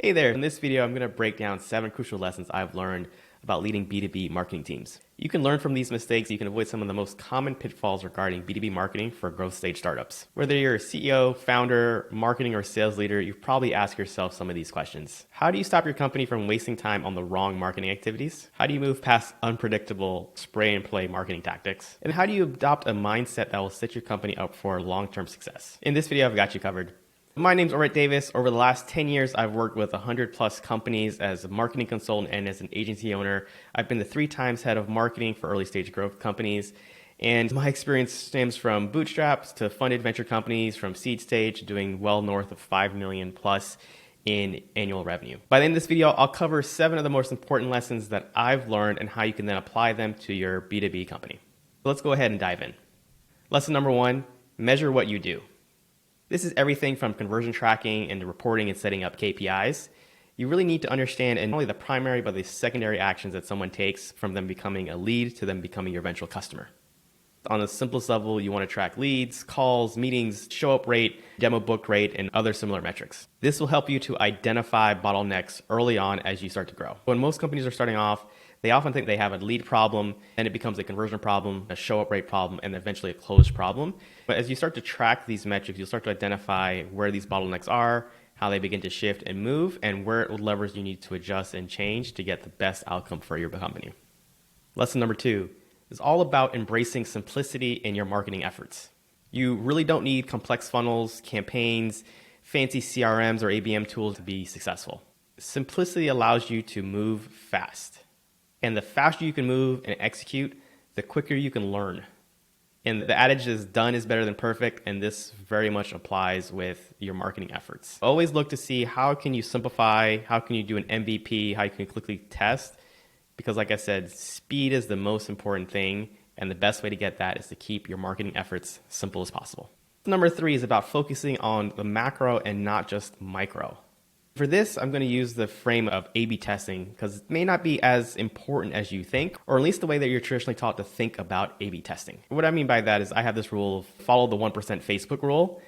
Hey there, in this video I'm going to break down 7 crucial lessons I've learned about leading B2B marketing teams. You can learn from these mistakes, you can avoid some of the most common pitfalls regarding B2B marketing for growth stage startups. Whether you're a CEO, founder, marketing, or sales leader, you've probably asked yourself some of these questions. How do you stop your company from wasting time on the wrong marketing activities? How do you move past unpredictable spray and play marketing tactics? And how do you adopt a mindset that will set your company up for long-term success? In this video, I've got you covered. My name's Orrett. Over the last 10 years, I've worked with 100 plus companies as a marketing consultant and as an agency owner. I've been the 3 times head of marketing for early stage growth companies. And my experience stems from bootstraps to funded venture companies, from seed stage doing well north of 5 million plus in annual revenue. By the end of this video, I'll cover 7 of the most important lessons that I've learned and how you can then apply them to your B2B company. So let's go ahead and dive in. Lesson number 1, measure what you do. This is everything from conversion tracking and reporting and setting up KPIs. You really need to understand not only the primary but the secondary actions that someone takes from them becoming a lead to them becoming your eventual customer. On the simplest level, you want to track leads, calls, meetings, show up rate, demo book rate, and other similar metrics. This will help you to identify bottlenecks early on as you start to grow. When most companies are starting off, they often think they have a lead problem, and it becomes a conversion problem, a show-up rate problem, and eventually a close problem. But as you start to track these metrics, you'll start to identify where these bottlenecks are, how they begin to shift and move, and where levers you need to adjust and change to get the best outcome for your company. Lesson number 2 is all about embracing simplicity in your marketing efforts. You really don't need complex funnels, campaigns, fancy CRMs, or ABM tools to be successful. Simplicity allows you to move fast. And the faster you can move and execute, the quicker you can learn. And the adage is done is better than perfect, and this very much applies with your marketing efforts. Always look to see how can you simplify, how can you do an MVP, how you can quickly test, because like I said, speed is the most important thing, and the best way to get that is to keep your marketing efforts simple as possible. Number 3 is about focusing on the macro and not just micro. For this, I'm going to use the frame of A/B testing because it may not be as important as you think, or at least the way that you're traditionally taught to think about A/B testing. What I mean by that is I have this rule of follow the 1% Facebook rule,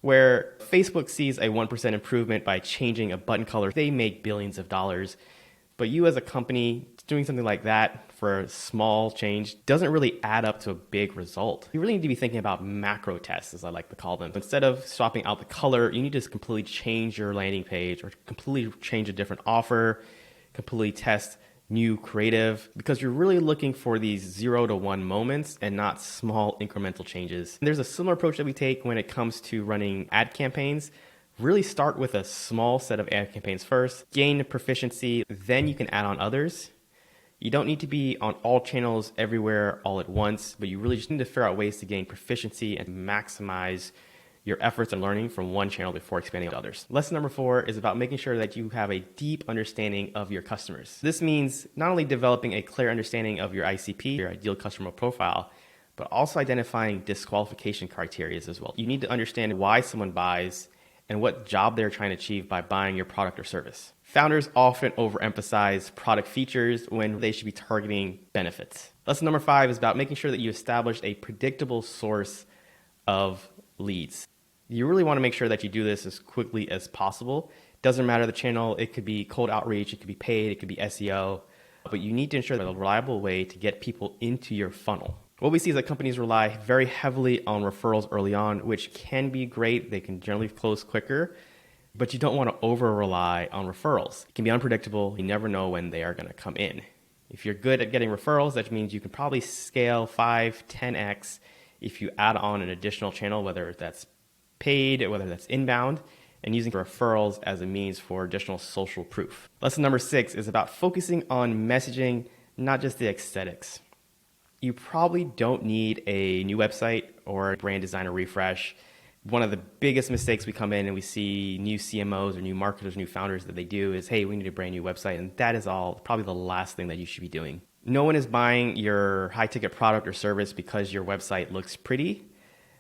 where Facebook sees a 1% improvement by changing a button color. They make billions of dollars, but you as a company doing something like that for a small change doesn't really add up to a big result. You really need to be thinking about macro tests, as I like to call them. Instead of swapping out the color, you need to completely change your landing page or completely change a different offer, completely test new creative, because you're really looking for these 0 to 1 moments and not small incremental changes. And there's a similar approach that we take when it comes to running ad campaigns. Really start with a small set of ad campaigns first, gain proficiency, then you can add on others. You don't need to be on all channels everywhere all at once, but you really just need to figure out ways to gain proficiency and maximize your efforts and learning from one channel before expanding to others. Lesson number 4 is about making sure that you have a deep understanding of your customers. This means not only developing a clear understanding of your ICP, your ideal customer profile, but also identifying disqualification criteria as well. You need to understand why someone buys and what job they're trying to achieve by buying your product or service. Founders often overemphasize product features when they should be targeting benefits. Lesson number 5 is about making sure that you establish a predictable source of leads. You really want to make sure that you do this as quickly as possible. Doesn't matter the channel, it could be cold outreach, it could be paid, it could be SEO, but you need to ensure a reliable way to get people into your funnel. What we see is that companies rely very heavily on referrals early on, which can be great. They can generally close quicker, but you don't want to over-rely on referrals. It can be unpredictable. You never know when they are going to come in. If you're good at getting referrals, that means you can probably scale 5, 10x if you add on an additional channel, whether that's paid, whether that's inbound, and using referrals as a means for additional social proof. Lesson number 6 is about focusing on messaging, not just the aesthetics. You probably don't need a new website or a brand design or refresh. One of the biggest mistakes we come in and we see new CMOs or new marketers, new founders that they do is, hey, we need a brand new website. And that is all probably the last thing that you should be doing. No one is buying your high ticket product or service because your website looks pretty.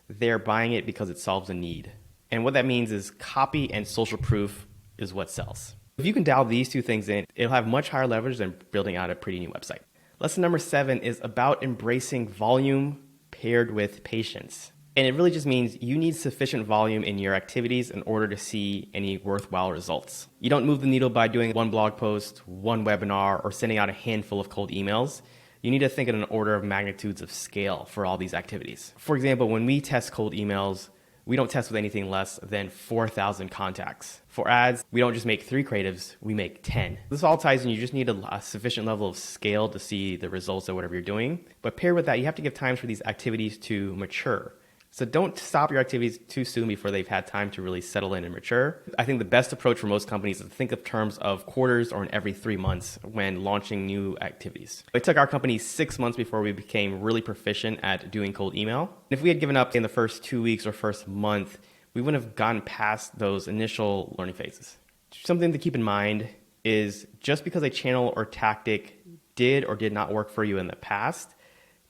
They're buying it because it solves a need. And what that means is copy and social proof is what sells. If you can dial these 2 things in, it'll have much higher leverage than building out a pretty new website. Lesson number 7 is about embracing volume paired with patience. And it really just means you need sufficient volume in your activities in order to see any worthwhile results. You don't move the needle by doing one blog post, one webinar, or sending out a handful of cold emails. You need to think in an order of magnitudes of scale for all these activities. For example, when we test cold emails, we don't test with anything less than 4,000 contacts. For ads, we don't just make 3 creatives, we make 10. This all ties in, you just need a sufficient level of scale to see the results of whatever you're doing. But paired with that, you have to give time for these activities to mature. So don't stop your activities too soon before they've had time to really settle in and mature. I think the best approach for most companies is to think of terms of quarters or in every 3 months when launching new activities. It took our company 6 months before we became really proficient at doing cold email. If we had given up in the first 2 weeks or first month, we wouldn't have gotten past those initial learning phases. Something to keep in mind is just because a channel or tactic did or did not work for you in the past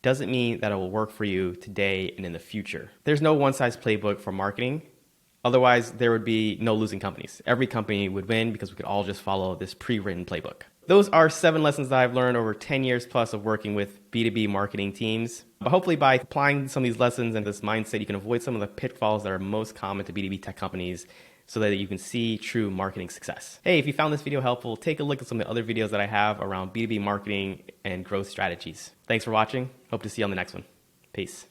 doesn't mean that it will work for you today and in the future. There's no one-size playbook for marketing. Otherwise, there would be no losing companies. Every company would win because we could all just follow this pre-written playbook. Those are 7 lessons that I've learned over 10 years plus of working with B2B marketing teams. But hopefully by applying some of these lessons and this mindset, you can avoid some of the pitfalls that are most common to B2B tech companies so that you can see true marketing success. Hey, if you found this video helpful, take a look at some of the other videos that I have around B2B marketing and growth strategies. Thanks for watching. Hope to see you on the next one. Peace.